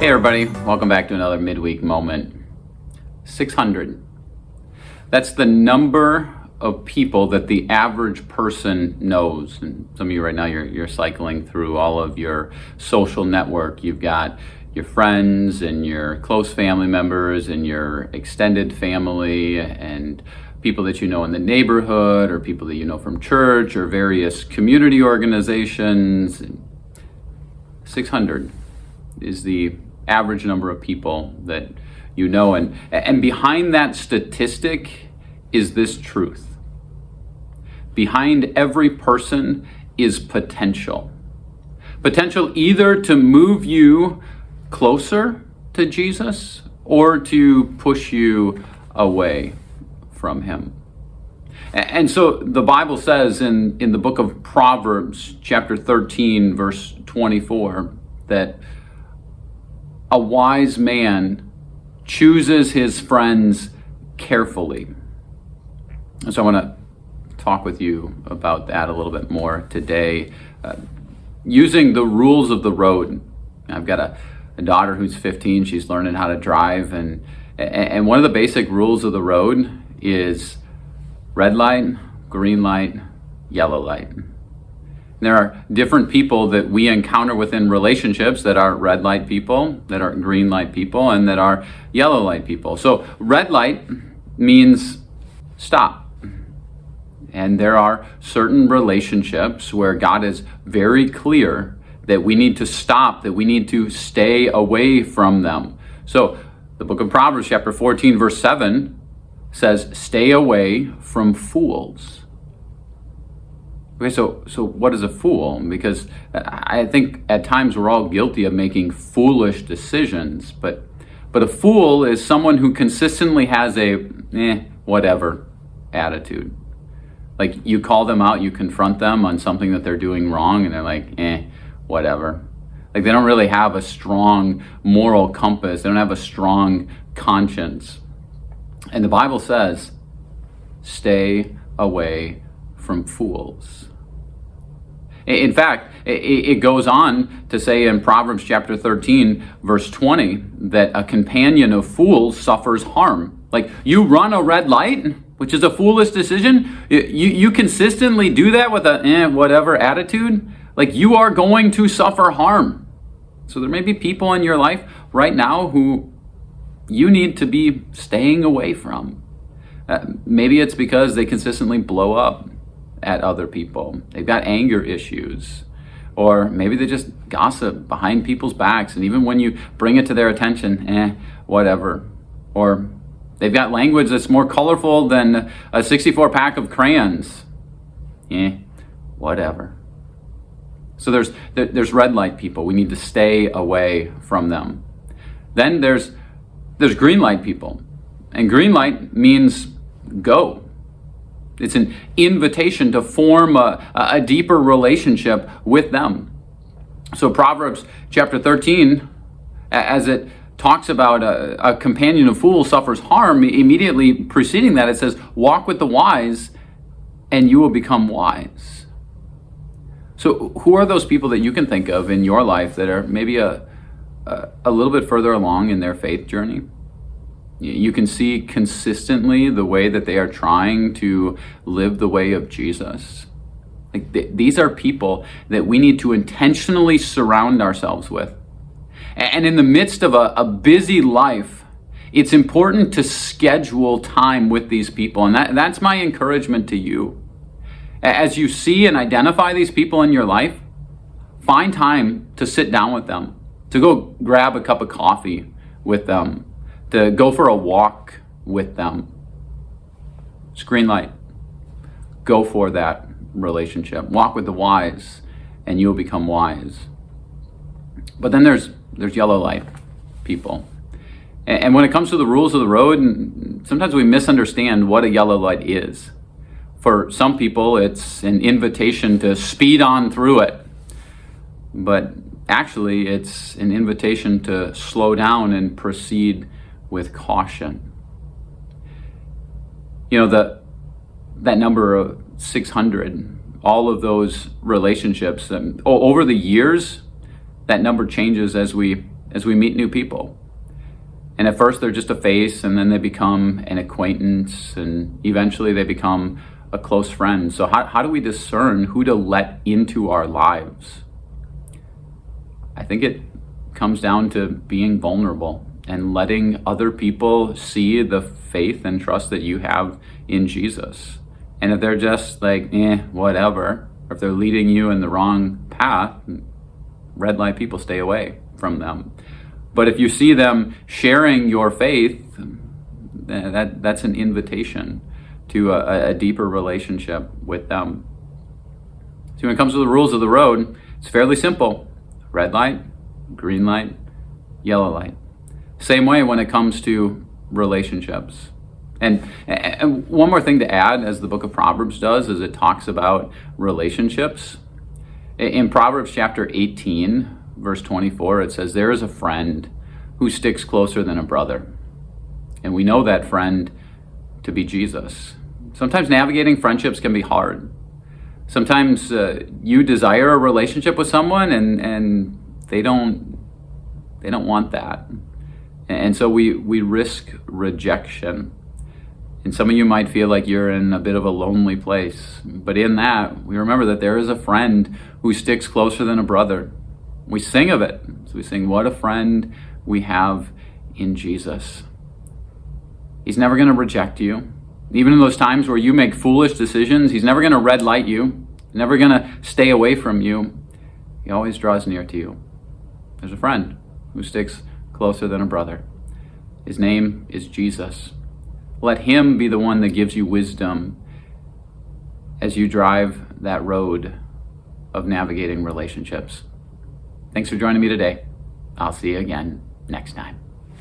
Hey everybody, welcome back to another midweek moment. 600. That's the number of people that the average person knows. And some of you right now, you're cycling through all of your social network. You've got your friends and your close family members and your extended family and people that you know in the neighborhood or people that you know from church or various community organizations. 600 is the average number of people that you know. And behind that statistic is this truth. Behind every person is potential. Potential either to move you closer to Jesus or to push you away from him. And so the Bible says in the book of Proverbs, chapter 13, verse 24, that a wise man chooses his friends carefully. And so I want to talk with you about that a little bit more today, using the rules of the road. I've got a daughter who's 15. She's learning how to drive, and one of the basic rules of the road is red light, green light, yellow light. And there are different people that we encounter within relationships that are red light people, that are green light people, and that are yellow light people. So red light means stop. And there are certain relationships where God is very clear that we need to stop, that we need to stay away from them. So the book of Proverbs, chapter 14, verse 7 says, stay away from fools. Okay, so what is a fool? Because I think at times we're all guilty of making foolish decisions, but a fool is someone who consistently has a whatever attitude. Like you call them out, you confront them on something that they're doing wrong, and they're like, whatever. Like they don't really have a strong moral compass. They don't have a strong conscience. And the Bible says, stay away from fools. In fact, it goes on to say in Proverbs chapter 13, verse 20, that a companion of fools suffers harm. Like you run a red light, which is a foolish decision. You consistently do that with a whatever attitude. Like you are going to suffer harm. So there may be people in your life right now who you need to be staying away from. Maybe it's because they consistently blow up at other people. They've got anger issues. Or maybe they just gossip behind people's backs. And even when you bring it to their attention, whatever. Or they've got language that's more colorful than a 64 pack of crayons. Whatever. So there's red light people. We need to stay away from them. Then there's green light people. And green light means go. It's an invitation to form a deeper relationship with them. So Proverbs chapter 13, as it talks about a companion of fools suffers harm, immediately preceding that it says, walk with the wise and you will become wise. So who are those people that you can think of in your life that are maybe a little bit further along in their faith journey? You can see consistently the way that they are trying to live the way of Jesus. Like these are people that we need to intentionally surround ourselves with. And in the midst of a busy life, it's important to schedule time with these people. And that's my encouragement to you. As you see and identify these people in your life, find time to sit down with them, to go grab a cup of coffee with them, to go for a walk with them. Green light. Go for that relationship. Walk with the wise and you'll become wise. But then there's yellow light people. And when it comes to the rules of the road, sometimes we misunderstand what a yellow light is. For some people, it's an invitation to speed on through it. But actually, it's an invitation to slow down and proceed with caution. You know, that number of 600, all of those relationships, over the years, that number changes as we as we meet new people. And at first they're just a face, and then they become an acquaintance, and eventually they become a close friend. So how do we discern who to let into our lives? I think it comes down to being vulnerable and letting other people see the faith and trust that you have in Jesus. And if they're just like, whatever, or if they're leading you in the wrong path, red light people, stay away from them. But if you see them sharing your faith, that's an invitation to a deeper relationship with them. So when it comes to the rules of the road, it's fairly simple. Red light, green light, yellow light. Same way when it comes to relationships. And one more thing to add, as the book of Proverbs does, is it talks about relationships. In Proverbs chapter 18, verse 24, it says, "There is a friend who sticks closer than a brother." And we know that friend to be Jesus. Sometimes navigating friendships can be hard. Sometimes you desire a relationship with someone and they don't want that. And so we risk rejection. And some of you might feel like you're in a bit of a lonely place. But in that, we remember that there is a friend who sticks closer than a brother. We sing of it. So we sing, what a friend we have in Jesus. He's never going to reject you. Even in those times where you make foolish decisions, he's never going to red light you. He's never going to stay away from you. He always draws near to you. There's a friend who sticks closer than a brother. His name is Jesus. Let him be the one that gives you wisdom as you drive that road of navigating relationships. Thanks for joining me today. I'll see you again next time.